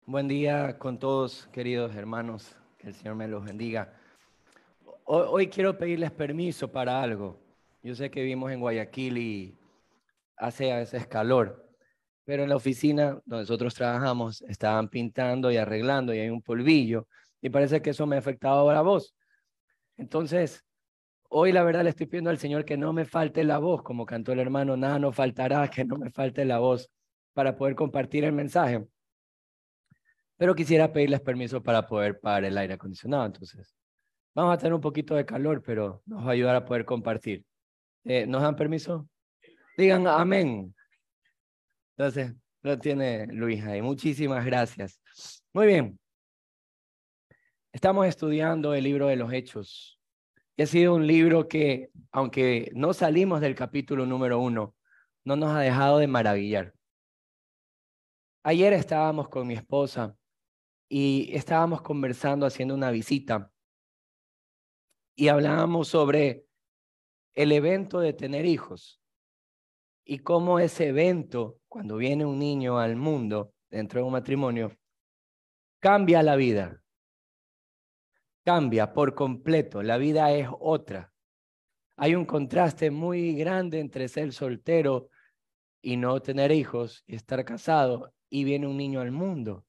Buen día con todos, queridos hermanos. Que el Señor me los bendiga. Hoy quiero pedirles permiso para algo. Yo sé que vivimos en Guayaquil y hace a veces calor, pero en la oficina donde nosotros trabajamos estaban pintando y arreglando y hay un polvillo y parece que eso me ha afectado a la voz. Entonces, hoy la verdad le estoy pidiendo al Señor que no me falte la voz, como cantó el hermano, nada no faltará, que no me falte la voz para poder compartir el mensaje. Pero quisiera pedirles permiso para poder pagar el aire acondicionado. Entonces, vamos a tener un poquito de calor, pero nos va a ayudar a poder compartir. ¿Nos dan permiso? Digan amén. Entonces, lo tiene Luis ahí. Muchísimas gracias. Muy bien. Estamos estudiando el libro de los Hechos. Y ha sido un libro que, aunque no salimos del capítulo número 1, no nos ha dejado de maravillar. Ayer estábamos con mi esposa y estábamos conversando, haciendo una visita, y hablábamos sobre el evento de tener hijos y cómo ese evento, cuando viene un niño al mundo dentro de un matrimonio, cambia la vida, cambia por completo, la vida es otra. Hay un contraste muy grande entre ser soltero y no tener hijos y estar casado y viene un niño al mundo.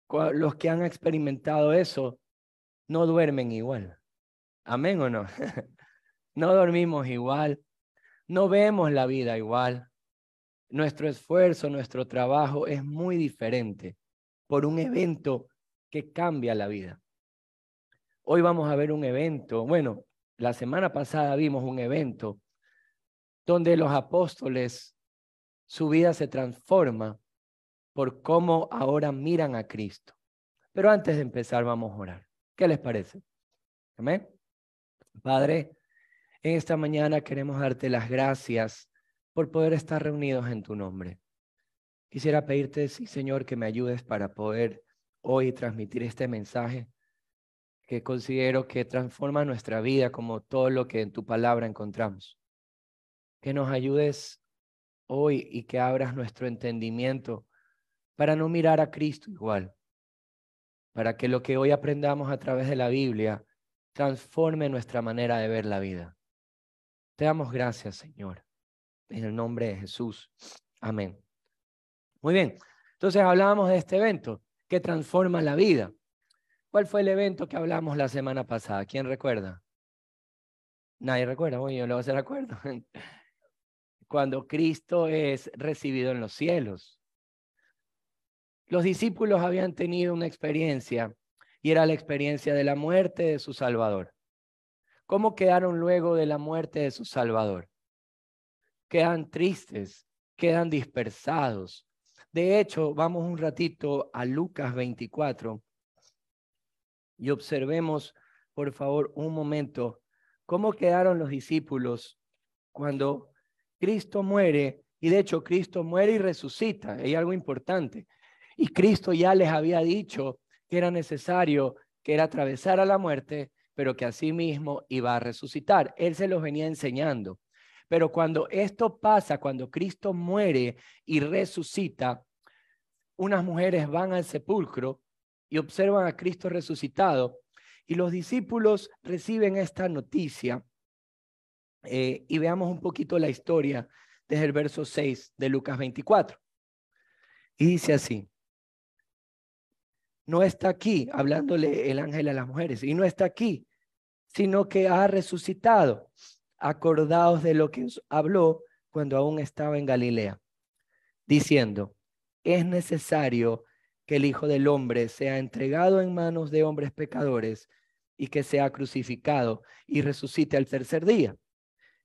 Los que han experimentado eso no duermen igual. ¿Amén o no? No dormimos igual, no vemos la vida igual. Nuestro esfuerzo, nuestro trabajo es muy diferente por un evento que cambia la vida. Hoy vamos a ver un evento, bueno, la semana pasada vimos un evento donde los apóstoles, su vida se transforma por cómo ahora miran a Cristo. Pero antes de empezar vamos a orar. ¿Qué les parece? Amén. Padre, en esta mañana queremos darte las gracias por poder estar reunidos en tu nombre. Quisiera pedirte, sí, Señor, que me ayudes para poder hoy transmitir este mensaje que considero que transforma nuestra vida como todo lo que en tu palabra encontramos. Que nos ayudes hoy y que abras nuestro entendimiento para no mirar a Cristo igual, para que lo que hoy aprendamos a través de la Biblia transforme nuestra manera de ver la vida. Te damos gracias, Señor, en el nombre de Jesús. Amén. Muy bien, entonces hablábamos de este evento que transforma la vida. ¿Cuál fue el evento que hablamos la semana pasada? ¿Quién recuerda? Nadie recuerda, bueno, yo lo voy a hacer acuerdo. Cuando Cristo es recibido en los cielos. Los discípulos habían tenido una experiencia y era la experiencia de la muerte de su Salvador. ¿Cómo quedaron luego de la muerte de su Salvador? Quedan tristes, quedan dispersados. De hecho, vamos un ratito a Lucas 24 y observemos, por favor, un momento, cómo quedaron los discípulos cuando Cristo muere, y de hecho Cristo muere y resucita. Hay algo importante. Y Cristo ya les había dicho que era necesario, que era atravesar a la muerte, pero que asimismo iba a resucitar. Él se los venía enseñando. Pero cuando esto pasa, cuando Cristo muere y resucita, unas mujeres van al sepulcro y observan a Cristo resucitado, y los discípulos reciben esta noticia. Y veamos un poquito la historia desde el verso 6 de Lucas 24. Y dice así: no está aquí, hablándole el ángel a las mujeres, y no está aquí, sino que ha resucitado. Acordaos de lo que os habló cuando aún estaba en Galilea, diciendo: es necesario que el Hijo del Hombre sea entregado en manos de hombres pecadores y que sea crucificado y resucite al tercer día.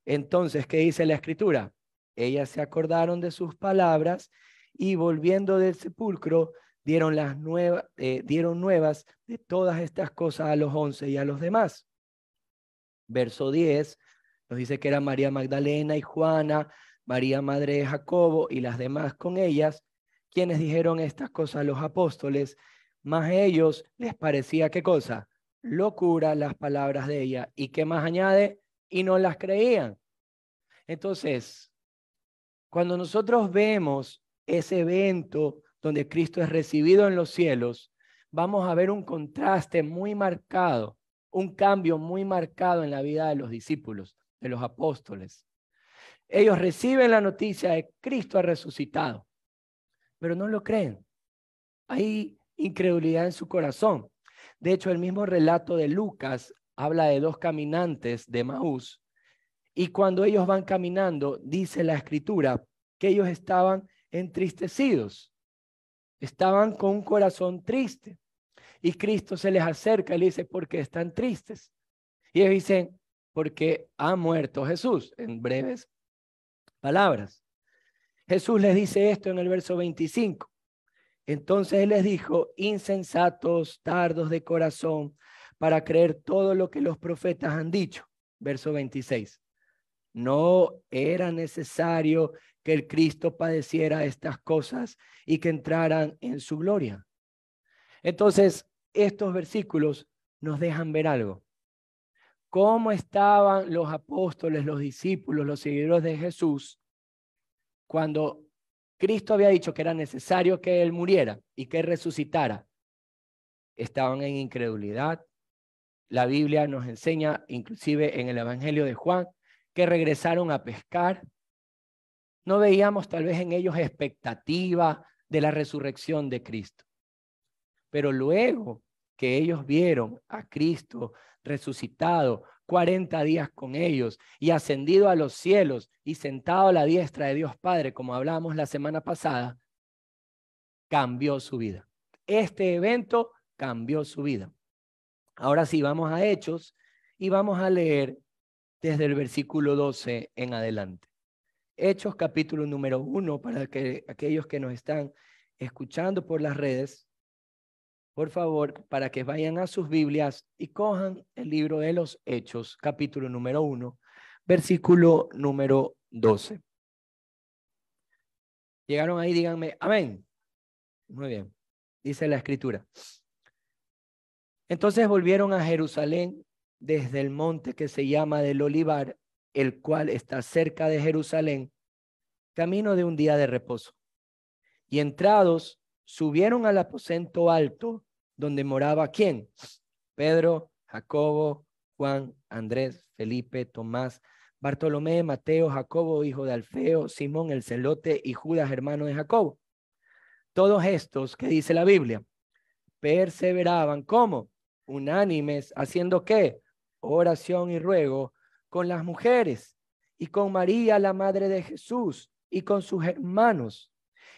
Entonces, ¿qué dice la Escritura? Ellas se acordaron de sus palabras y volviendo del sepulcro dieron nuevas de todas estas cosas a los 11 y a los demás. Verso 10 nos dice que era María Magdalena y Juana, María madre de Jacobo y las demás con ellas, quienes dijeron estas cosas a los apóstoles, mas a ellos les parecía, ¿qué cosa? Locura las palabras de ella. ¿Y qué más añade? Y no las creían. Entonces, cuando nosotros vemos ese evento donde Cristo es recibido en los cielos, vamos a ver un contraste muy marcado, un cambio muy marcado en la vida de los discípulos, de los apóstoles. Ellos reciben la noticia de Cristo ha resucitado, pero no lo creen. Hay incredulidad en su corazón. De hecho, el mismo relato de Lucas habla de dos caminantes de Emaús, y cuando ellos van caminando, dice la escritura que ellos estaban entristecidos, estaban con un corazón triste, y Cristo se les acerca y le dice, ¿por qué están tristes? Y ellos dicen, porque ha muerto Jesús, en breves palabras. Jesús les dice esto en el verso 25. Entonces él les dijo, insensatos, tardos de corazón, para creer todo lo que los profetas han dicho. Verso 26. No era necesario que el Cristo padeciera estas cosas y que entraran en su gloria. Entonces, estos versículos nos dejan ver algo. ¿Cómo estaban los apóstoles, los discípulos, los seguidores de Jesús cuando Cristo había dicho que era necesario que Él muriera y que resucitara? Estaban en incredulidad. La Biblia nos enseña, inclusive en el Evangelio de Juan, que regresaron a pescar. No veíamos tal vez en ellos expectativa de la resurrección de Cristo. Pero luego que ellos vieron a Cristo resucitado, 40 días con ellos y ascendido a los cielos y sentado a la diestra de Dios Padre, como hablábamos la semana pasada, cambió su vida. Este evento cambió su vida. Ahora sí, vamos a Hechos y vamos a leer desde el versículo 12 en adelante. Hechos capítulo número 1, para que aquellos que nos están escuchando por las redes, por favor, para que vayan a sus Biblias y cojan el libro de los Hechos, capítulo número 1, versículo número 12. ¿Llegaron ahí? Díganme, amén. Muy bien, dice la escritura. Entonces volvieron a Jerusalén desde el monte que se llama del Olivar, el cual está cerca de Jerusalén, camino de un día de reposo. Y entrados, subieron al aposento alto, donde moraba ¿quién? Pedro, Jacobo, Juan, Andrés, Felipe, Tomás, Bartolomé, Mateo, Jacobo, hijo de Alfeo, Simón el celote y Judas, hermano de Jacobo. Todos estos, ¿qué dice la Biblia? Perseveraban, ¿cómo? Unánimes, ¿haciendo qué? Oración y ruego con las mujeres y con María, la madre de Jesús, y con sus hermanos.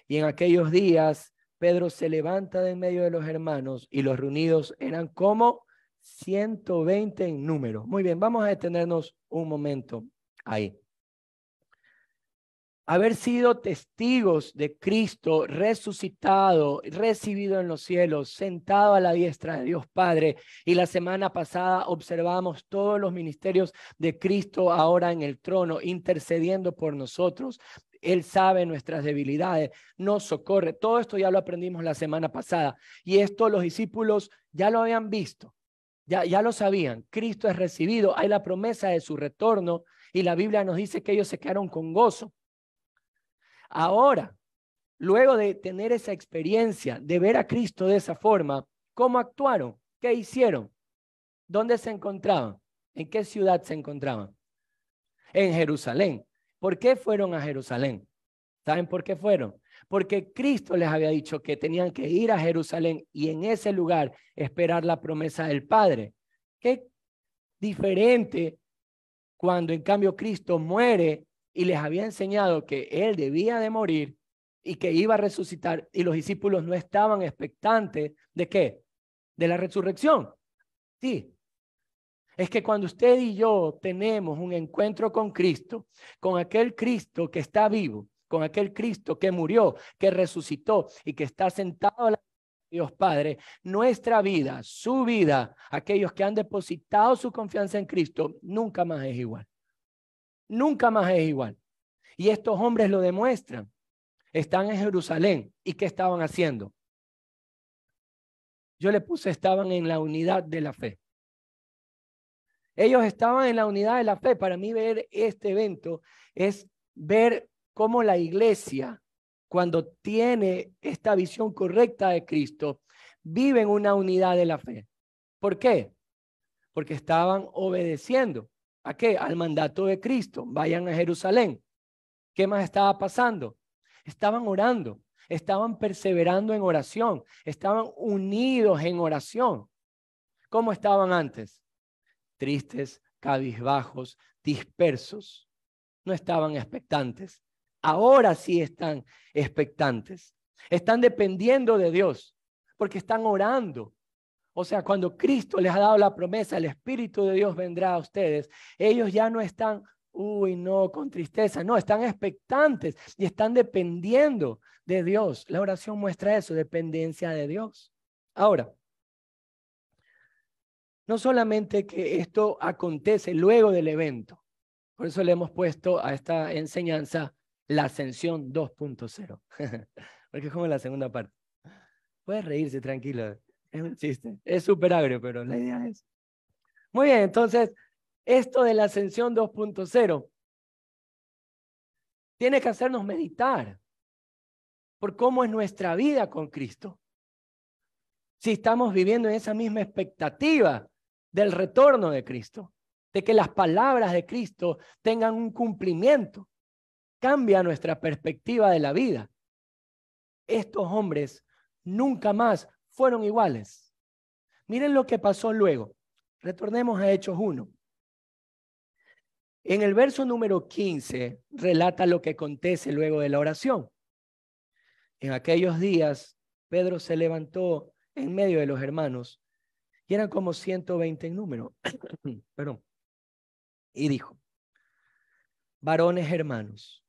Y en aquellos días Pedro se levanta de en medio de los hermanos y los reunidos eran como 120 en número. Muy bien, vamos a detenernos un momento ahí. Haber sido testigos de Cristo resucitado, recibido en los cielos, sentado a la diestra de Dios Padre. Y la semana pasada observamos todos los ministerios de Cristo ahora en el trono, intercediendo por nosotros. Él sabe nuestras debilidades, nos socorre. Todo esto ya lo aprendimos la semana pasada. Y esto los discípulos ya lo habían visto, ya lo sabían. Cristo es recibido, hay la promesa de su retorno y la Biblia nos dice que ellos se quedaron con gozo. Ahora, luego de tener esa experiencia, de ver a Cristo de esa forma, ¿cómo actuaron? ¿Qué hicieron? ¿Dónde se encontraban? ¿En qué ciudad se encontraban? En Jerusalén. ¿Por qué fueron a Jerusalén? ¿Saben por qué fueron? Porque Cristo les había dicho que tenían que ir a Jerusalén y en ese lugar esperar la promesa del Padre. Qué diferente cuando en cambio Cristo muere y les había enseñado que Él debía de morir y que iba a resucitar, y los discípulos no estaban expectantes ¿de qué? De la resurrección. Sí. Es que cuando usted y yo tenemos un encuentro con Cristo, con aquel Cristo que está vivo, con aquel Cristo que murió, que resucitó y que está sentado a la Dios Padre, nuestra vida, su vida, aquellos que han depositado su confianza en Cristo, nunca más es igual. Nunca más es igual. Y estos hombres lo demuestran. Están en Jerusalén. ¿Y qué estaban haciendo? Yo le puse, estaban en la unidad de la fe. Ellos estaban en la unidad de la fe. Para mí ver este evento es ver cómo la iglesia, cuando tiene esta visión correcta de Cristo, vive en una unidad de la fe. ¿Por qué? Porque estaban obedeciendo. ¿A qué? Al mandato de Cristo. Vayan a Jerusalén. ¿Qué más estaba pasando? Estaban orando, estaban perseverando en oración, estaban unidos en oración. ¿Cómo estaban antes? Tristes, cabizbajos, dispersos. No estaban expectantes. Ahora sí están expectantes. Están dependiendo de Dios porque están orando. O sea, cuando Cristo les ha dado la promesa, el Espíritu de Dios vendrá a ustedes. Ellos ya no están, uy, no, con tristeza. No, están expectantes y están dependiendo de Dios. La oración muestra eso, dependencia de Dios. Ahora, no solamente que esto acontece luego del evento. Por eso le hemos puesto a esta enseñanza la ascensión 2.0. Porque es como la segunda parte. Puedes reírse tranquilo. Es un chiste. Es súper agrio, pero la idea es. Muy bien, entonces, esto de la ascensión 2.0 tiene que hacernos meditar por cómo es nuestra vida con Cristo. Si estamos viviendo en esa misma expectativa del retorno de Cristo, de que las palabras de Cristo tengan un cumplimiento, cambia nuestra perspectiva de la vida. Estos hombres nunca más fueron iguales. Miren lo que pasó luego. Retornemos a Hechos 1. En el verso número 15 relata lo que acontece luego de la oración. En aquellos días, Pedro se levantó en medio de los hermanos y eran como 120 en número. Perdón. Y dijo: varones hermanos,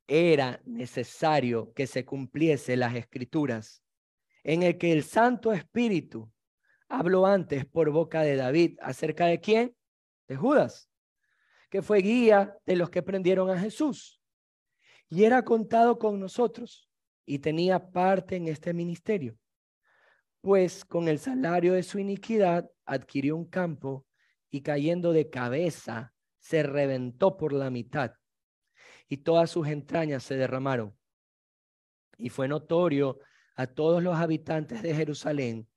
era necesario que se cumpliese las escrituras en el que el Santo Espíritu habló antes por boca de David acerca de quién, de Judas, que fue guía de los que prendieron a Jesús y era contado con nosotros y tenía parte en este ministerio, pues con el salario de su iniquidad adquirió un campo y cayendo de cabeza se reventó por la mitad y todas sus entrañas se derramaron. Y fue notorio a todos los habitantes de Jerusalén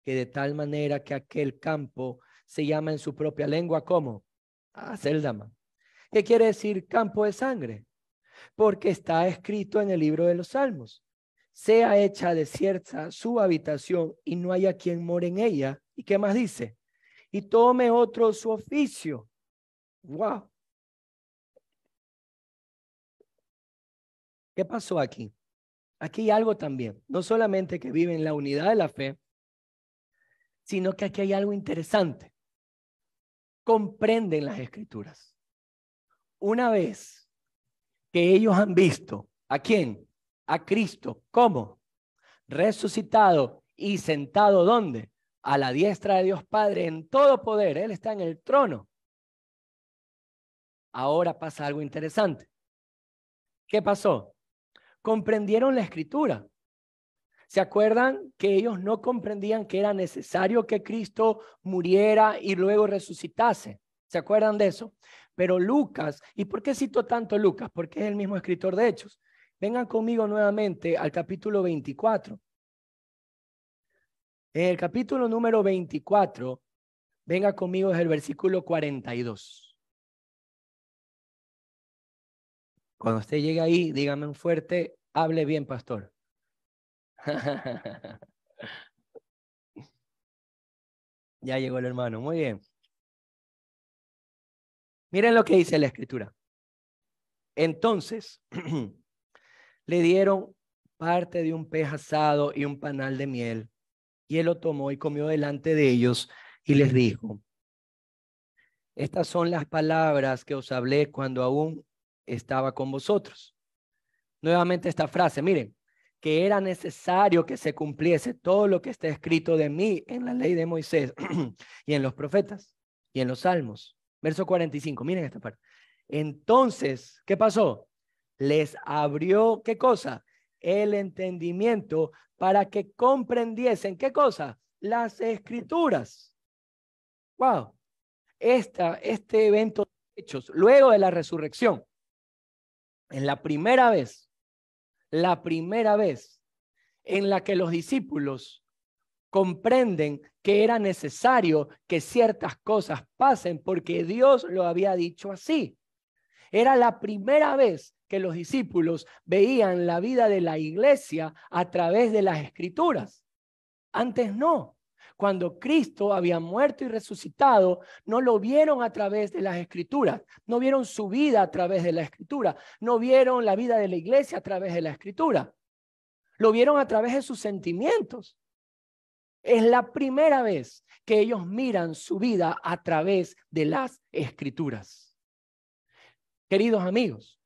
que de tal manera que aquel campo se llama en su propia lengua como Aceldama. ¿Qué quiere decir campo de sangre? Porque está escrito en el libro de los Salmos: sea hecha desierta su habitación y no haya quien more en ella. ¿Y qué más dice? Y tome otro su oficio. ¡Wow! ¿Qué pasó aquí? Aquí hay algo también. No solamente que vive en la unidad de la fe, sino que aquí hay algo interesante. Comprenden las escrituras. Una vez que ellos han visto, ¿a quién? A Cristo. ¿Cómo? Resucitado y sentado, ¿dónde? A la diestra de Dios Padre en todo poder. Él está en el trono. Ahora pasa algo interesante. ¿Qué pasó? Comprendieron la escritura. ¿Se acuerdan que ellos no comprendían que era necesario que Cristo muriera y luego resucitase? ¿Se acuerdan de eso? Pero Lucas, ¿y por qué cito tanto Lucas? Porque es el mismo escritor de Hechos. Vengan conmigo nuevamente al capítulo 24. En el capítulo número 24, venga conmigo desde el versículo 42. Cuando usted llegue ahí, dígame un fuerte, hable bien, pastor. Ya llegó el hermano, muy bien. Miren lo que dice la escritura. Entonces, le dieron parte de un pez asado y un panal de miel, y él lo tomó y comió delante de ellos y les dijo: estas son las palabras que os hablé cuando aún estaba con vosotros. Nuevamente esta frase, miren, que era necesario que se cumpliese todo lo que está escrito de mí en la ley de Moisés y en los profetas y en los salmos. Verso 45, miren esta parte. Entonces, ¿qué pasó? Les abrió, ¿qué cosa? El entendimiento para que comprendiesen, ¿qué cosa? Las escrituras. Wow. Este evento de hechos, luego de la resurrección, es la primera vez la primera vez en la que los discípulos comprenden que era necesario que ciertas cosas pasen porque Dios lo había dicho así. Era la primera vez que los discípulos veían la vida de la iglesia a través de las escrituras. Antes no. Cuando Cristo había muerto y resucitado, no lo vieron a través de las escrituras, no vieron su vida a través de la escritura, no vieron la vida de la iglesia a través de la escritura, lo vieron a través de sus sentimientos. Es la primera vez que ellos miran su vida a través de las escrituras. Queridos amigos,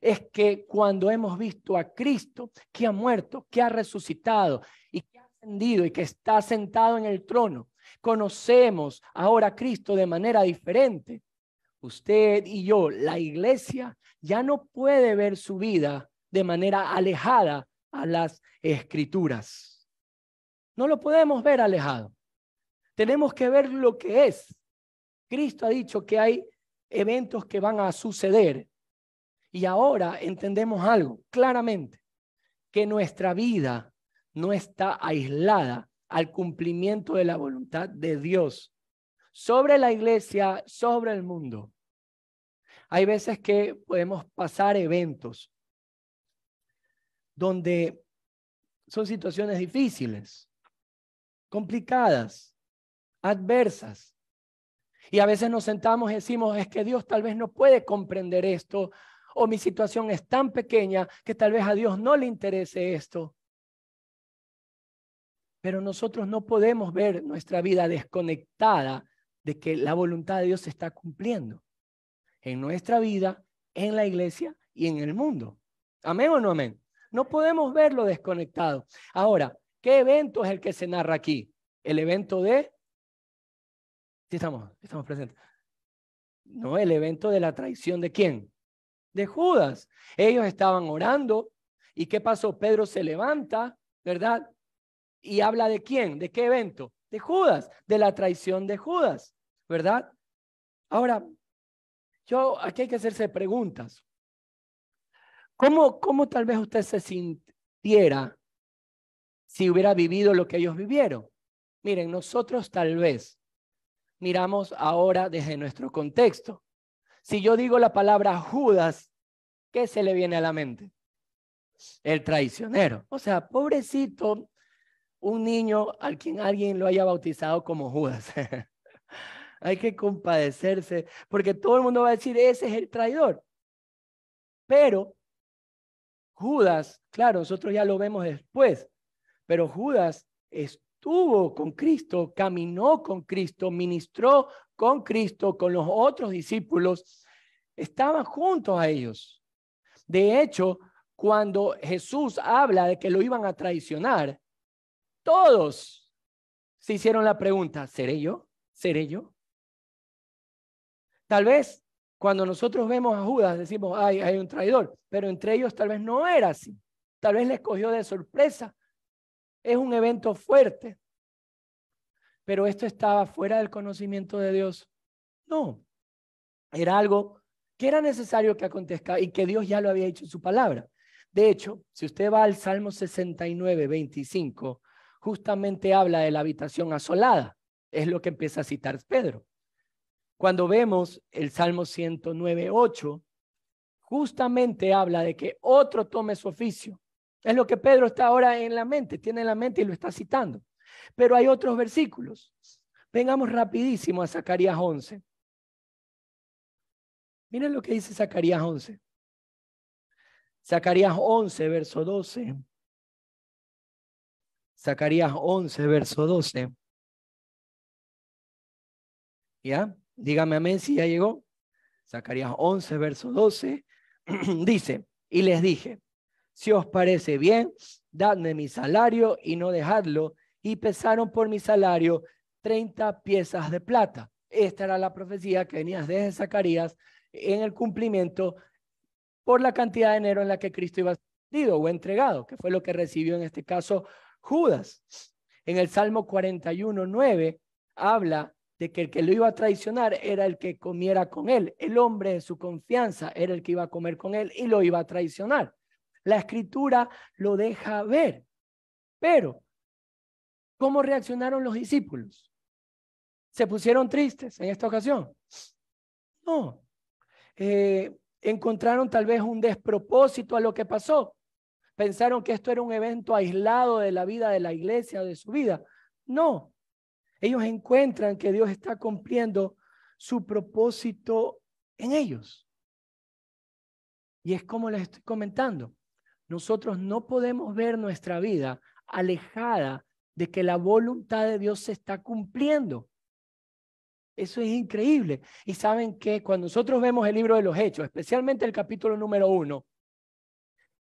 es que cuando hemos visto a Cristo que ha muerto, que ha resucitado y que ha ascendido y que está sentado en el trono, conocemos ahora a Cristo de manera diferente. Usted y yo, la iglesia, ya no puede ver su vida de manera alejada a las escrituras. No lo podemos ver alejado. Tenemos que ver lo que es. Cristo ha dicho que hay eventos que van a suceder. Y ahora entendemos algo claramente, que nuestra vida no está aislada al cumplimiento de la voluntad de Dios sobre la iglesia, sobre el mundo. Hay veces que podemos pasar eventos donde son situaciones difíciles, complicadas, adversas. Y a veces nos sentamos y decimos, es que Dios tal vez no puede comprender esto, o mi situación es tan pequeña que tal vez a Dios no le interese esto. Pero nosotros no podemos ver nuestra vida desconectada de que la voluntad de Dios se está cumpliendo en nuestra vida, en la iglesia y en el mundo. ¿Amén o no amén? No podemos verlo desconectado. Ahora, ¿qué evento es el que se narra aquí? El evento de... ¿Sí estamos presentes? No, el evento de la traición ¿de quién? De Judas. Ellos estaban orando. ¿Y qué pasó? Pedro se levanta, ¿verdad? Y habla ¿de quién? ¿De qué evento? De Judas, de la traición de Judas, ¿verdad? Ahora, aquí hay que hacerse preguntas. ¿Cómo tal vez usted se sintiera si hubiera vivido lo que ellos vivieron? Miren, nosotros tal vez miramos ahora desde nuestro contexto. Si yo digo la palabra Judas, ¿qué se le viene a la mente? El traicionero. O sea, pobrecito, un niño al quien alguien lo haya bautizado como Judas. Hay que compadecerse, porque todo el mundo va a decir, ese es el traidor. Pero Judas, claro, nosotros ya lo vemos después, pero Judas estuvo con Cristo, caminó con Cristo, ministró con Cristo, con los otros discípulos, estaban juntos a ellos. De hecho, cuando Jesús habla de que lo iban a traicionar, todos se hicieron la pregunta, ¿seré yo? ¿Seré yo? Tal vez cuando nosotros vemos a Judas decimos, ay, hay un traidor, pero entre ellos tal vez no era así. Tal vez les cogió de sorpresa. Es un evento fuerte. Pero esto estaba fuera del conocimiento de Dios. No, era algo que era necesario que acontezca y que Dios ya lo había dicho en su palabra. De hecho, si usted va al Salmo 69, 25, justamente habla de la habitación asolada. Es lo que empieza a citar Pedro. Cuando vemos el Salmo 109, 8, justamente habla de que otro tome su oficio. Es lo que Pedro está ahora en la mente, tiene en la mente y lo está citando. Pero hay otros versículos. Vengamos rapidísimo a Zacarías 11. Miren lo que dice Zacarías 11. Zacarías 11, verso 12. Zacarías 11, verso 12. ¿Ya? Dígame amén si ya llegó. Zacarías 11, verso 12. Dice, y les dije, si os parece bien, dadme mi salario y no dejadlo. Y pesaron por mi salario 30 piezas de plata. Esta era la profecía que venía desde Zacarías en el cumplimiento por la cantidad de dinero en la que Cristo iba a ser vendido o entregado, que fue lo que recibió en este caso Judas. En el Salmo 41, 9 habla de que el que lo iba a traicionar era el que comiera con él. El hombre de su confianza era el que iba a comer con él y lo iba a traicionar. La Escritura lo deja ver. Pero, ¿cómo reaccionaron los discípulos? ¿Se pusieron tristes en esta ocasión? No. ¿Encontraron tal vez un despropósito a lo que pasó? ¿Pensaron que esto era un evento aislado de la vida de la iglesia o de su vida? No. Ellos encuentran que Dios está cumpliendo su propósito en ellos. Y es como les estoy comentando. Nosotros no podemos ver nuestra vida alejada de que la voluntad de Dios se está cumpliendo. Eso es increíble. Y saben que cuando nosotros vemos el libro de los Hechos, especialmente el capítulo número 1,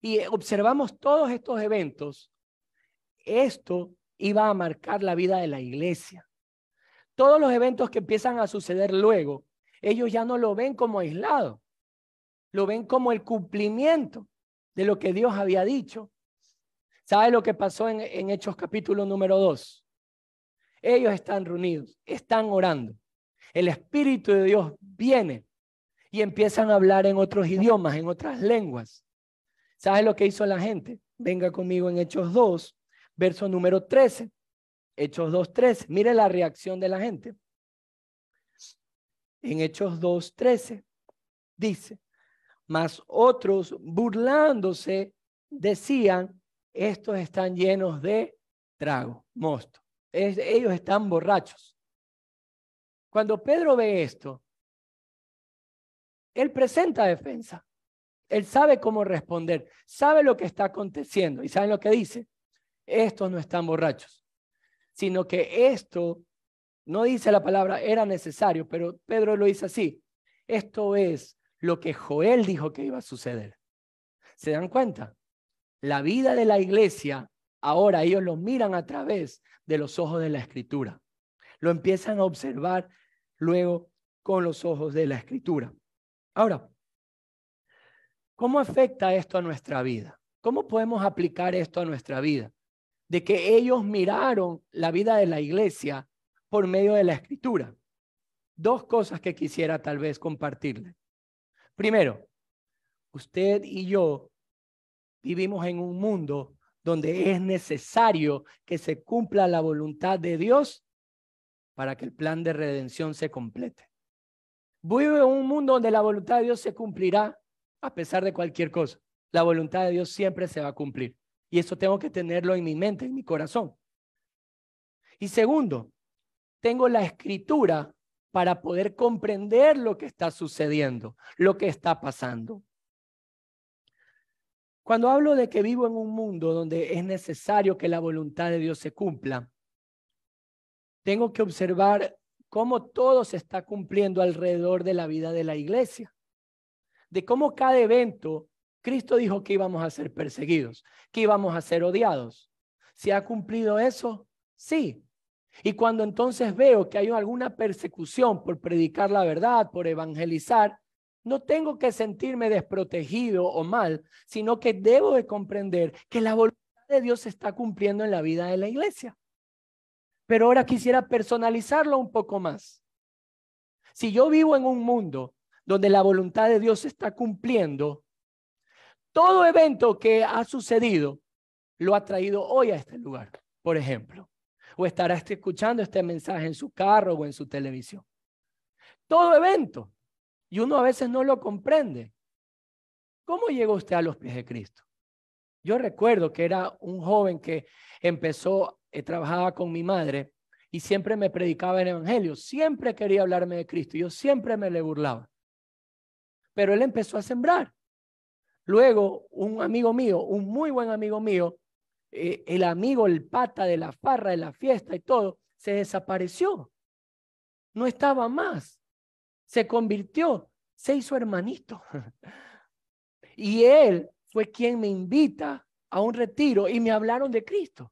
y observamos todos estos eventos, esto iba a marcar la vida de la iglesia. Todos los eventos que empiezan a suceder luego, ellos ya no lo ven como aislado, lo ven como el cumplimiento de lo que Dios había dicho. ¿Sabe lo que pasó en Hechos capítulo número 2? Ellos están reunidos, están orando. El Espíritu de Dios viene y empiezan a hablar en otros idiomas, en otras lenguas. ¿Sabe lo que hizo la gente? Venga conmigo en Hechos 2, verso número 13. Hechos 2:13. Mire la reacción de la gente. En Hechos 2:13 dice: mas otros, burlándose, decían: estos están llenos de trago, mosto. Ellos están borrachos. Cuando Pedro ve esto, él presenta defensa. Él sabe cómo responder, sabe lo que está aconteciendo. ¿Y saben lo que dice? Estos no están borrachos, sino que esto, no dice la palabra era necesario, pero Pedro lo dice así: esto es lo que Joel dijo que iba a suceder. ¿Se dan cuenta? La vida de la iglesia, ahora ellos lo miran a través de los ojos de la Escritura. Lo empiezan a observar luego con los ojos de la Escritura. Ahora, ¿cómo afecta esto a nuestra vida? ¿Cómo podemos aplicar esto a nuestra vida? De que ellos miraron la vida de la iglesia por medio de la Escritura. Dos cosas que quisiera tal vez compartirle. Primero, usted y yo vivimos en un mundo donde es necesario que se cumpla la voluntad de Dios para que el plan de redención se complete. Vivo en un mundo donde la voluntad de Dios se cumplirá a pesar de cualquier cosa. La voluntad de Dios siempre se va a cumplir. Y eso tengo que tenerlo en mi mente, en mi corazón. Y segundo, tengo la Escritura para poder comprender lo que está sucediendo, lo que está pasando. Cuando hablo de que vivo en un mundo donde es necesario que la voluntad de Dios se cumpla, tengo que observar cómo todo se está cumpliendo alrededor de la vida de la iglesia. De cómo cada evento, Cristo dijo que íbamos a ser perseguidos, que íbamos a ser odiados. ¿Se ha cumplido eso? Sí. Y cuando entonces veo que hay alguna persecución por predicar la verdad, por evangelizar, no tengo que sentirme desprotegido o mal, sino que debo de comprender que la voluntad de Dios se está cumpliendo en la vida de la iglesia. Pero ahora quisiera personalizarlo un poco más. Si yo vivo en un mundo donde la voluntad de Dios se está cumpliendo, todo evento que ha sucedido lo ha traído hoy a este lugar, por ejemplo. O estará escuchando este mensaje en su carro o en su televisión. Todo evento. Y uno a veces no lo comprende. ¿Cómo llegó usted a los pies de Cristo? Yo recuerdo que era un joven que empezó, trabajaba con mi madre y siempre me predicaba el evangelio. Siempre quería hablarme de Cristo. Yo siempre me le burlaba. Pero él empezó a sembrar. Luego, un amigo mío, un muy buen amigo mío, el amigo, el pata de la farra, de la fiesta y todo, se desapareció. No estaba más. Se convirtió, se hizo hermanito. Y él fue quien me invita a un retiro y me hablaron de Cristo.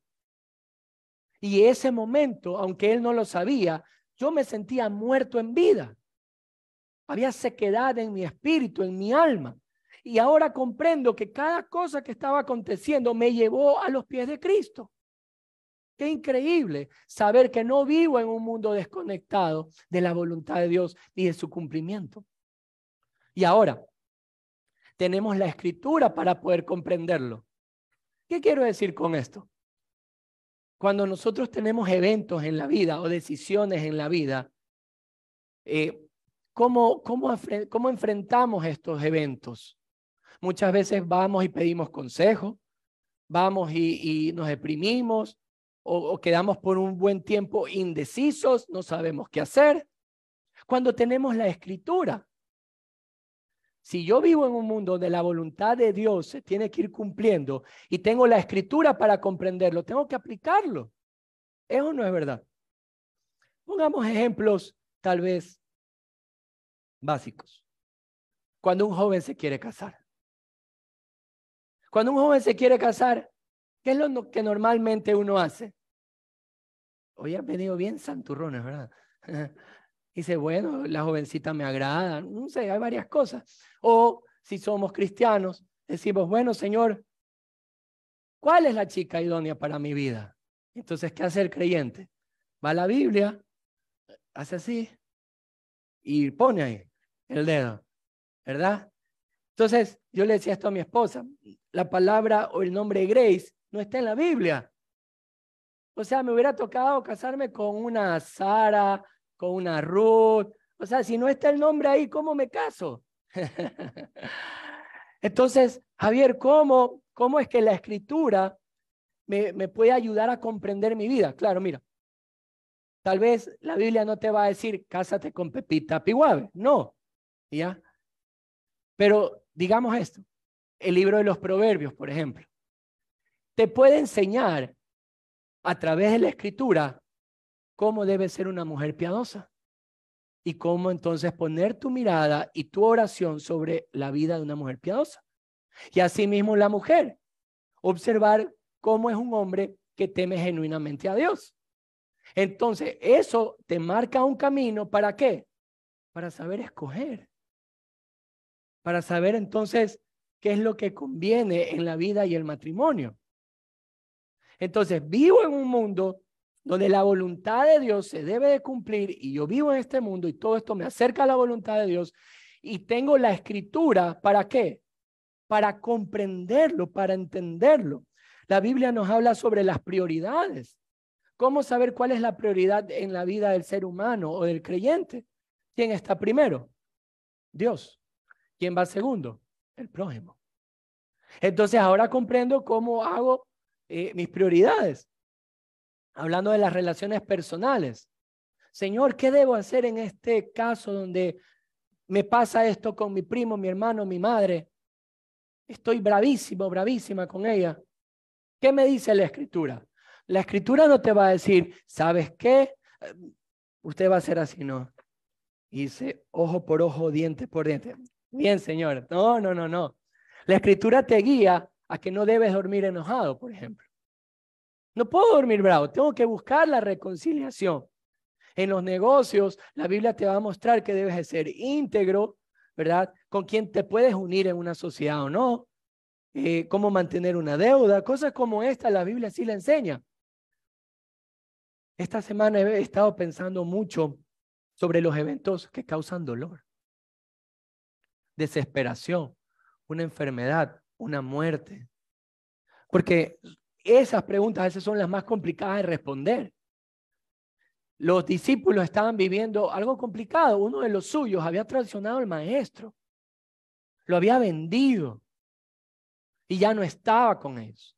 Y ese momento, aunque él no lo sabía, yo me sentía muerto en vida. Había sequedad en mi espíritu, en mi alma. Y ahora comprendo que cada cosa que estaba aconteciendo me llevó a los pies de Cristo. Qué increíble saber que no vivo en un mundo desconectado de la voluntad de Dios ni de su cumplimiento. Y ahora, tenemos la Escritura para poder comprenderlo. ¿Qué quiero decir con esto? Cuando nosotros tenemos eventos en la vida o decisiones en la vida, ¿cómo enfrentamos estos eventos? Muchas veces vamos y pedimos consejo, vamos y nos deprimimos o quedamos por un buen tiempo indecisos, no sabemos qué hacer. Cuando tenemos la Escritura, si yo vivo en un mundo donde la voluntad de Dios se tiene que ir cumpliendo y tengo la Escritura para comprenderlo, tengo que aplicarlo. ¿Eso no es verdad? Pongamos ejemplos tal vez básicos. Cuando un joven se quiere casar. Cuando un joven se quiere casar, ¿qué es lo que normalmente uno hace? Hoy han venido bien santurrones, ¿verdad? Dice, bueno, la jovencita me agrada, no sé, hay varias cosas. O si somos cristianos, decimos, bueno, Señor, ¿cuál es la chica idónea para mi vida? Entonces, ¿qué hace el creyente? Va a la Biblia, hace así y pone ahí el dedo, ¿verdad? Entonces, yo le decía esto a mi esposa, la palabra o el nombre Grace no está en la Biblia. O sea, me hubiera tocado casarme con una Sara, con una Ruth. O sea, si no está el nombre ahí, ¿cómo me caso? Entonces, Javier, ¿cómo es que la Escritura me puede ayudar a comprender mi vida? Claro, mira, tal vez la Biblia no te va a decir, cásate con Pepita Pihuave. No, ¿ya? Pero digamos esto, el libro de los Proverbios, por ejemplo, te puede enseñar a través de la Escritura cómo debe ser una mujer piadosa y cómo entonces poner tu mirada y tu oración sobre la vida de una mujer piadosa. Y asimismo la mujer, observar cómo es un hombre que teme genuinamente a Dios. Entonces, eso te marca un camino, ¿para qué? Para saber escoger. Para saber entonces qué es lo que conviene en la vida y el matrimonio. Entonces, vivo en un mundo donde la voluntad de Dios se debe de cumplir y yo vivo en este mundo y todo esto me acerca a la voluntad de Dios y tengo la Escritura, ¿para qué? Para comprenderlo, para entenderlo. La Biblia nos habla sobre las prioridades. ¿Cómo saber cuál es la prioridad en la vida del ser humano o del creyente? ¿Quién está primero? Dios. ¿Quién va segundo? El prójimo. Entonces ahora comprendo cómo hago mis prioridades. Hablando de las relaciones personales. Señor, ¿qué debo hacer en este caso donde me pasa esto con mi primo, mi hermano, mi madre? Estoy bravísimo, bravísima con ella. ¿Qué me dice la Escritura? La Escritura no te va a decir, ¿sabes qué? Usted va a hacer así, ¿no? Y dice, ojo por ojo, diente por diente. Bien, Señor. No, no, no, no. La Escritura te guía a que no debes dormir enojado, por ejemplo. No puedo dormir bravo, tengo que buscar la reconciliación. En los negocios, la Biblia te va a mostrar que debes de ser íntegro, ¿verdad? Con quién te puedes unir en una sociedad o no. Cómo mantener una deuda, cosas como esta, la Biblia sí la enseña. Esta semana he estado pensando mucho sobre los eventos que causan dolor, desesperación, una enfermedad, una muerte. Porque esas preguntas a veces son las más complicadas de responder. Los discípulos estaban viviendo algo complicado. Uno de los suyos había traicionado al maestro, lo había vendido y ya no estaba con ellos.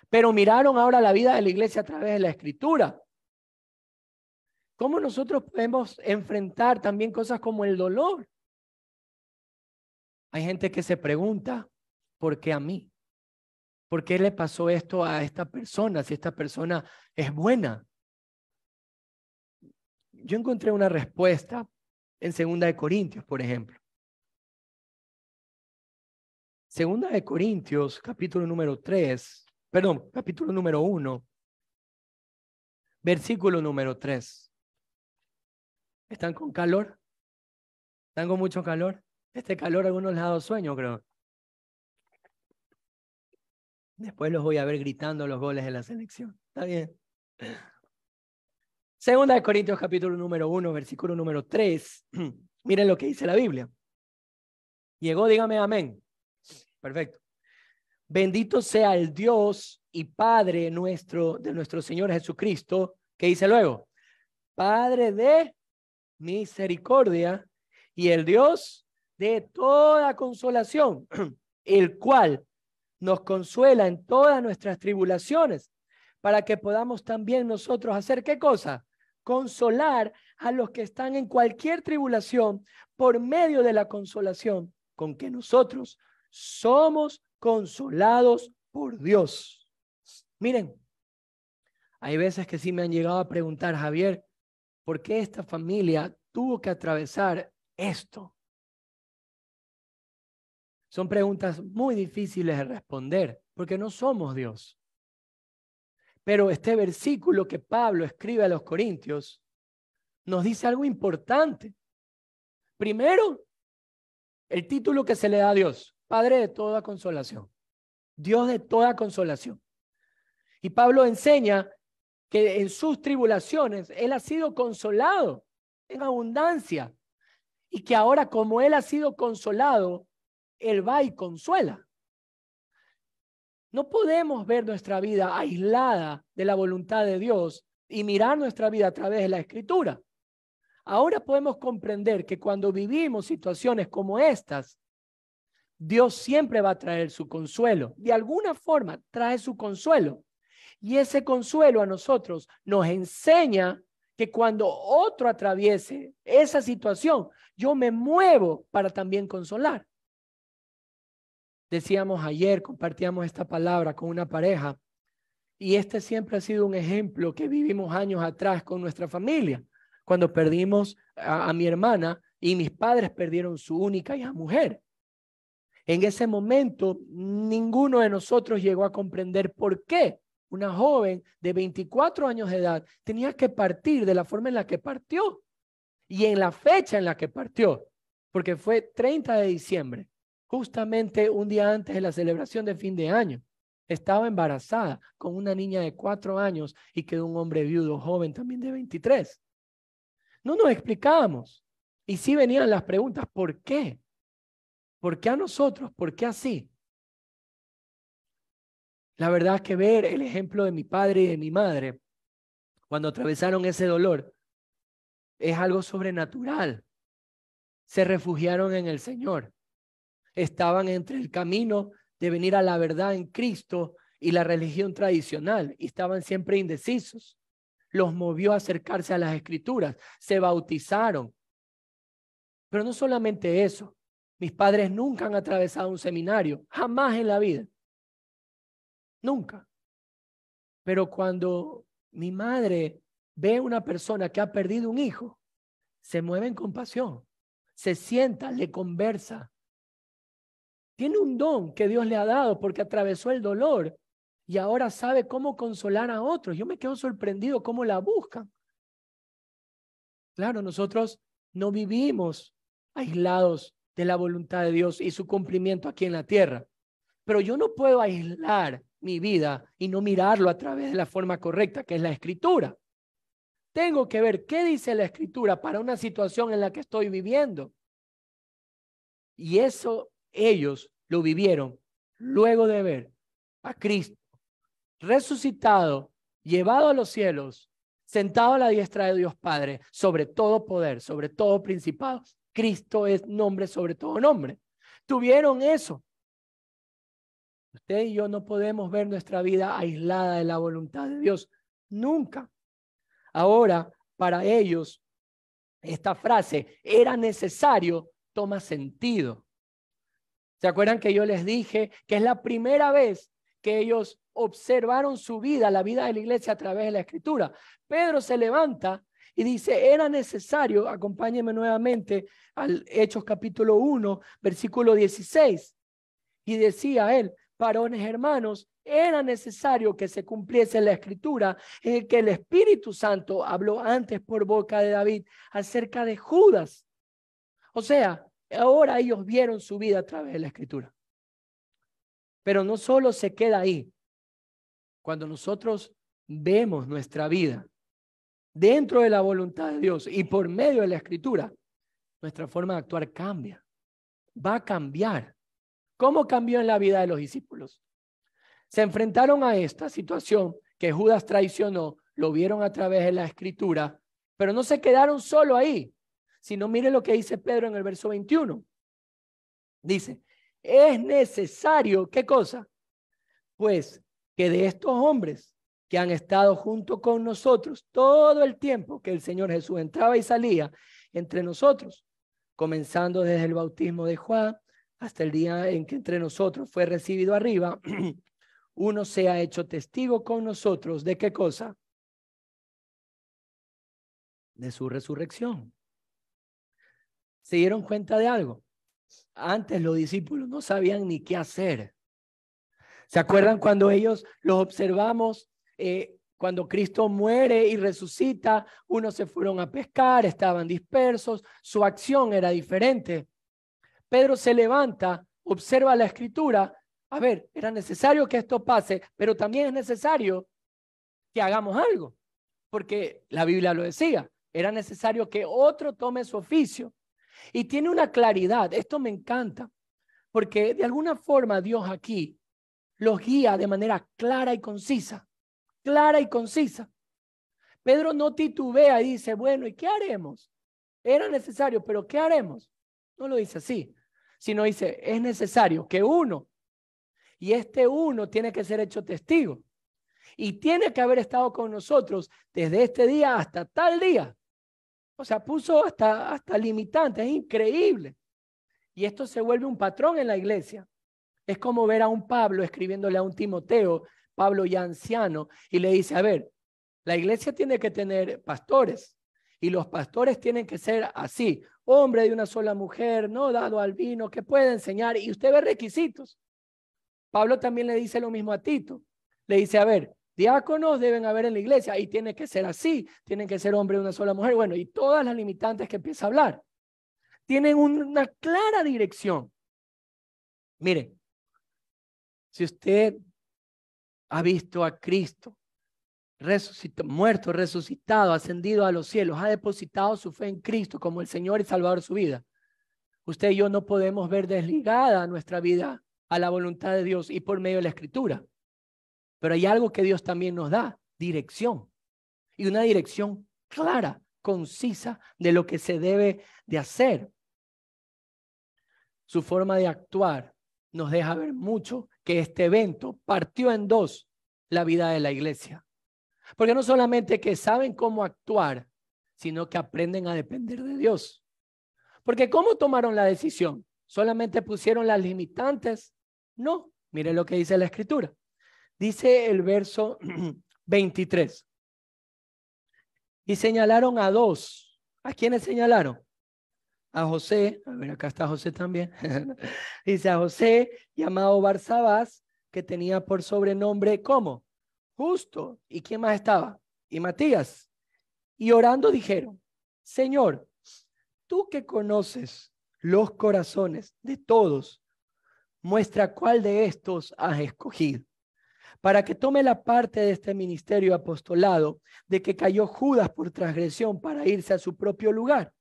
Pero miraron ahora la vida de la iglesia a través de la Escritura. ¿Cómo nosotros podemos enfrentar también cosas como el dolor? Hay gente que se pregunta, ¿por qué a mí? ¿Por qué le pasó esto a esta persona si esta persona es buena? Yo encontré una respuesta en 2 Corintios, por ejemplo. 2 Corintios, capítulo número 3, perdón, capítulo número 1, versículo número 3. ¿Están con calor? ¿Están con mucho calor? Este calor a algunos les ha dado sueño, creo. Después los voy a ver gritando los goles de la selección. Está bien. 2 Corintios, capítulo número 1, versículo número 3. Miren lo que dice la Biblia. Llegó, dígame amén. Perfecto. Bendito sea el Dios y Padre nuestro, de nuestro Señor Jesucristo, que dice luego, Padre de misericordia y el Dios de toda consolación, el cual nos consuela en todas nuestras tribulaciones, para que podamos también nosotros hacer ¿qué cosa? Consolar a los que están en cualquier tribulación por medio de la consolación con que nosotros somos consolados por Dios. Miren, hay veces que sí me han llegado a preguntar, Javier, ¿por qué esta familia tuvo que atravesar esto? Son preguntas muy difíciles de responder porque no somos Dios. Pero este versículo que Pablo escribe a los Corintios nos dice algo importante. Primero, el título que se le da a Dios, Padre de toda consolación, Dios de toda consolación. Y Pablo enseña que en sus tribulaciones Él ha sido consolado en abundancia y que ahora como Él ha sido consolado, Él va y consuela. No podemos ver nuestra vida aislada de la voluntad de Dios y mirar nuestra vida a través de la Escritura. Ahora podemos comprender que cuando vivimos situaciones como estas, Dios siempre va a traer su consuelo. De alguna forma trae su consuelo. Y ese consuelo a nosotros nos enseña que cuando otro atraviese esa situación, yo me muevo para también consolar. Decíamos ayer, compartíamos esta palabra con una pareja y este siempre ha sido un ejemplo que vivimos años atrás con nuestra familia, cuando perdimos a mi hermana y mis padres perdieron su única hija mujer. En ese momento, ninguno de nosotros llegó a comprender por qué una joven de 24 años de edad tenía que partir de la forma en la que partió y en la fecha en la que partió, porque fue 30 de diciembre. Justamente un día antes de la celebración de fin de año, estaba embarazada con una niña de 4 años y quedó un hombre viudo joven también de 23. No nos explicábamos. Y sí venían las preguntas, ¿por qué? ¿Por qué a nosotros? ¿Por qué así? La verdad es que ver el ejemplo de mi padre y de mi madre, cuando atravesaron ese dolor, es algo sobrenatural. Se refugiaron en el Señor. Estaban entre el camino de venir a la verdad en Cristo y la religión tradicional y estaban siempre indecisos. Los movió a acercarse a las Escrituras, se bautizaron. Pero no solamente eso, mis padres nunca han atravesado un seminario, jamás en la vida, nunca. Pero cuando mi madre ve a una persona que ha perdido un hijo, se mueve en compasión, se sienta, le conversa. Tiene un don que Dios le ha dado porque atravesó el dolor y ahora sabe cómo consolar a otros. Yo me quedo sorprendido cómo la buscan. Claro, nosotros no vivimos aislados de la voluntad de Dios y su cumplimiento aquí en la tierra. Pero yo no puedo aislar mi vida y no mirarlo a través de la forma correcta, que es la Escritura. Tengo que ver qué dice la Escritura para una situación en la que estoy viviendo. Y eso ellos lo vivieron luego de ver a Cristo resucitado, llevado a los cielos, sentado a la diestra de Dios Padre, sobre todo poder, sobre todo principado. Cristo es nombre sobre todo nombre. Tuvieron eso. Usted y yo no podemos ver nuestra vida aislada de la voluntad de Dios. Nunca. Ahora, para ellos, esta frase, era necesario, toma sentido. ¿Se acuerdan que yo les dije que es la primera vez que ellos observaron su vida, la vida de la iglesia a través de la Escritura? Pedro se levanta y dice, era necesario, acompáñenme nuevamente al Hechos capítulo 1, versículo 16. Y decía él, varones hermanos, era necesario que se cumpliese la Escritura en el que el Espíritu Santo habló antes por boca de David acerca de Judas. O sea, ahora ellos vieron su vida a través de la Escritura. Pero no solo se queda ahí. Cuando nosotros vemos nuestra vida dentro de la voluntad de Dios y por medio de la Escritura, nuestra forma de actuar cambia. Va a cambiar. ¿Cómo cambió en la vida de los discípulos? Se enfrentaron a esta situación que Judas traicionó, lo vieron a través de la escritura, pero no se quedaron solo ahí, sino miren lo que dice Pedro en el verso 21. Dice, es necesario, ¿qué cosa? Pues que de estos hombres que han estado junto con nosotros todo el tiempo que el Señor Jesús entraba y salía entre nosotros, comenzando desde el bautismo de Juan hasta el día en que entre nosotros fue recibido arriba, uno se ha hecho testigo con nosotros ¿de qué cosa? De su resurrección. ¿Se dieron cuenta de algo? Antes los discípulos no sabían ni qué hacer. ¿Se acuerdan cuando ellos los observamos? Cuando Cristo muere y resucita, unos se fueron a pescar, estaban dispersos, su acción era diferente. Pedro se levanta, observa la escritura. A ver, era necesario que esto pase, pero también es necesario que hagamos algo, porque la Biblia lo decía, era necesario que otro tome su oficio. Y tiene una claridad, esto me encanta, porque de alguna forma Dios aquí los guía de manera clara y concisa, clara y concisa. Pedro no titubea y dice, bueno, ¿y qué haremos? Era necesario, pero ¿qué haremos? No lo dice así, sino dice, es necesario que uno, y este uno tiene que ser hecho testigo, y tiene que haber estado con nosotros desde este día hasta tal día. O sea, puso hasta limitantes, es increíble. Y esto se vuelve un patrón en la iglesia. Es como ver a un Pablo escribiéndole a un Timoteo, Pablo ya anciano, y le dice, a ver, la iglesia tiene que tener pastores, y los pastores tienen que ser así, hombre de una sola mujer, no dado al vino, que puede enseñar, y usted ve requisitos. Pablo también le dice lo mismo a Tito, le dice, a ver, diáconos deben haber en la iglesia, y tiene que ser así, tienen que ser hombre de una sola mujer, bueno, y todas las limitantes que empieza a hablar. Tienen una clara dirección. Miren, si usted ha visto a Cristo muerto, resucitado, ascendido a los cielos, ha depositado su fe en Cristo como el Señor y Salvador de su vida, usted y yo no podemos ver desligada nuestra vida a la voluntad de Dios y por medio de la Escritura. Pero hay algo que Dios también nos da, dirección, y una dirección clara, concisa de lo que se debe de hacer. Su forma de actuar nos deja ver mucho que este evento partió en dos la vida de la iglesia. Porque no solamente que saben cómo actuar, sino que aprenden a depender de Dios. Porque ¿cómo tomaron la decisión? ¿Solamente pusieron las limitantes? No, miren lo que dice la escritura. Dice el verso 23. Y señalaron a dos. ¿A quiénes señalaron? A José, a ver, acá está José también. Dice a José, llamado Barsabás, que tenía por sobrenombre, ¿cómo? Justo. ¿Y quién más estaba? Y Matías. Y orando dijeron, Señor, tú que conoces los corazones de todos, muestra cuál de estos has escogido, para que tome la parte de este ministerio apostolado, de que cayó Judas por transgresión para irse a su propio lugar.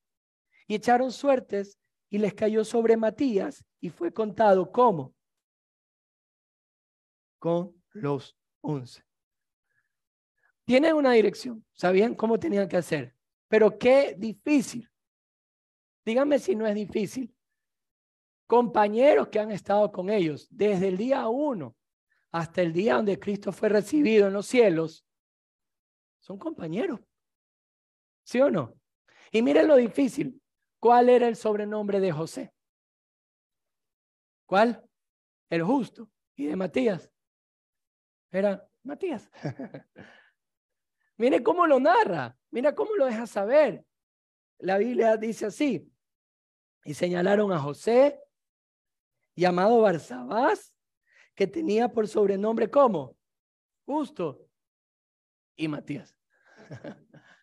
Y echaron suertes y les cayó sobre Matías y fue contado ¿cómo? Con los 11. Tienen una dirección, sabían cómo tenían que hacer, pero qué difícil. Díganme si no es difícil. Compañeros que han estado con ellos desde el día 1 hasta el día donde Cristo fue recibido en los cielos, son compañeros. ¿Sí o no? Y miren lo difícil. ¿Cuál era el sobrenombre de José? ¿Cuál? El justo. ¿Y de Matías? Era Matías. Mire cómo lo narra, mira cómo lo deja saber. La Biblia dice así, y señalaron a José, llamado Barsabás, que tenía por sobrenombre ¿cómo? Justo. Y Matías.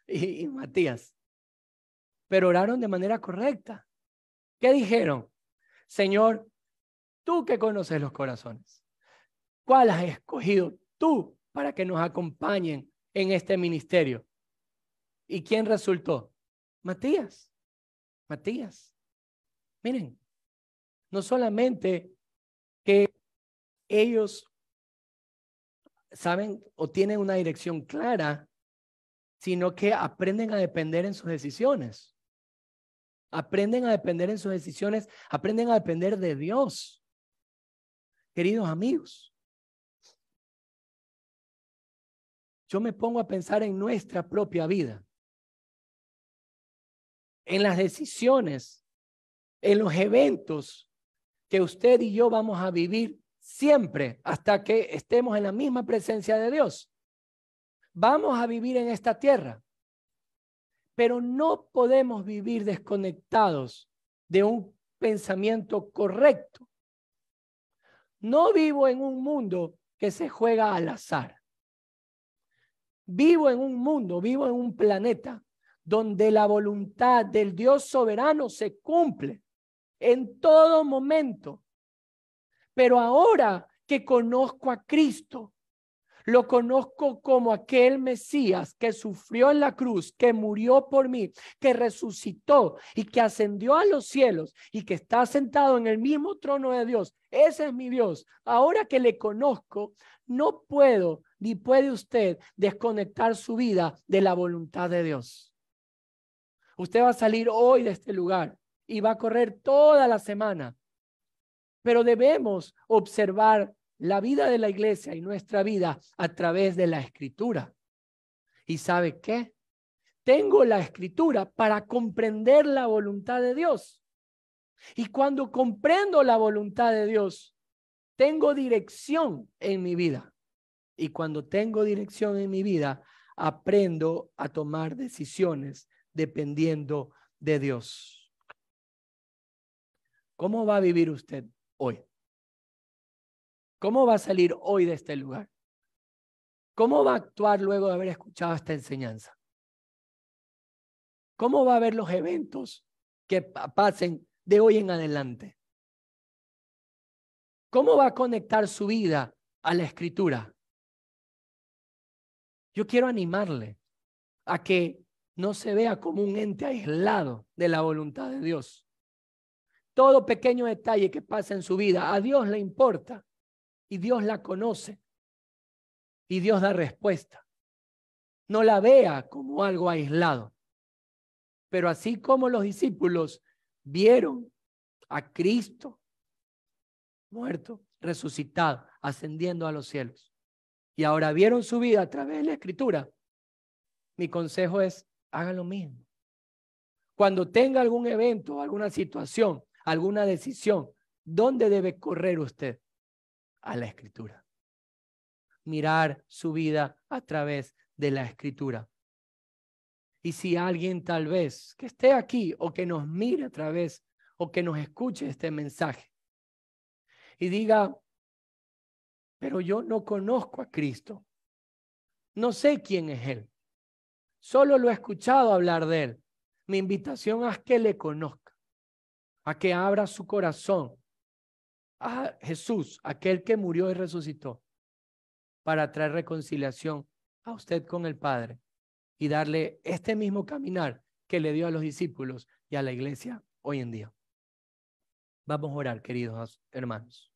y Matías. Pero oraron de manera correcta. ¿Qué dijeron? Señor, tú que conoces los corazones, ¿cuál has escogido tú para que nos acompañen en este ministerio? ¿Y quién resultó? Matías. Matías. Miren, no solamente que ellos saben o tienen una dirección clara, sino que aprenden a depender en sus decisiones. Aprenden a depender en sus decisiones, aprenden a depender de Dios. Queridos amigos, yo me pongo a pensar en nuestra propia vida, en las decisiones, en los eventos que usted y yo vamos a vivir siempre hasta que estemos en la misma presencia de Dios. Vamos a vivir en esta tierra, pero no podemos vivir desconectados de un pensamiento correcto. No vivo en un mundo que se juega al azar. Vivo en un mundo, vivo en un planeta donde la voluntad del Dios soberano se cumple en todo momento. Pero ahora que conozco a Cristo, lo conozco como aquel Mesías que sufrió en la cruz, que murió por mí, que resucitó y que ascendió a los cielos y que está sentado en el mismo trono de Dios. Ese es mi Dios. Ahora que le conozco, no puedo ni puede usted desconectar su vida de la voluntad de Dios. Usted va a salir hoy de este lugar y va a correr toda la semana, pero debemos observar la vida de la iglesia y nuestra vida a través de la Escritura. ¿Y sabe qué? Tengo la Escritura para comprender la voluntad de Dios. Y cuando comprendo la voluntad de Dios, tengo dirección en mi vida. Y cuando tengo dirección en mi vida, aprendo a tomar decisiones dependiendo de Dios. ¿Cómo va a vivir usted hoy? ¿Cómo va a salir hoy de este lugar? ¿Cómo va a actuar luego de haber escuchado esta enseñanza? ¿Cómo va a ver los eventos que pasen de hoy en adelante? ¿Cómo va a conectar su vida a la Escritura? Yo quiero animarle a que no se vea como un ente aislado de la voluntad de Dios. Todo pequeño detalle que pasa en su vida, a Dios le importa y Dios la conoce y Dios da respuesta. No la vea como algo aislado. Pero así como los discípulos vieron a Cristo muerto, resucitado, ascendiendo a los cielos, y ahora vieron su vida a través de la Escritura, mi consejo es, hagan lo mismo. Cuando tenga algún evento, alguna situación, alguna decisión, ¿dónde debe correr usted? A la Escritura. Mirar su vida a través de la Escritura. Y si alguien tal vez que esté aquí o que nos mire a través o que nos escuche este mensaje y diga, pero yo no conozco a Cristo, no sé quién es Él, solo lo he escuchado hablar de Él. Mi invitación es que le conozca, a que abra su corazón a Jesús, aquel que murió y resucitó, para traer reconciliación a usted con el Padre y darle este mismo caminar que le dio a los discípulos y a la iglesia hoy en día. Vamos a orar, queridos hermanos.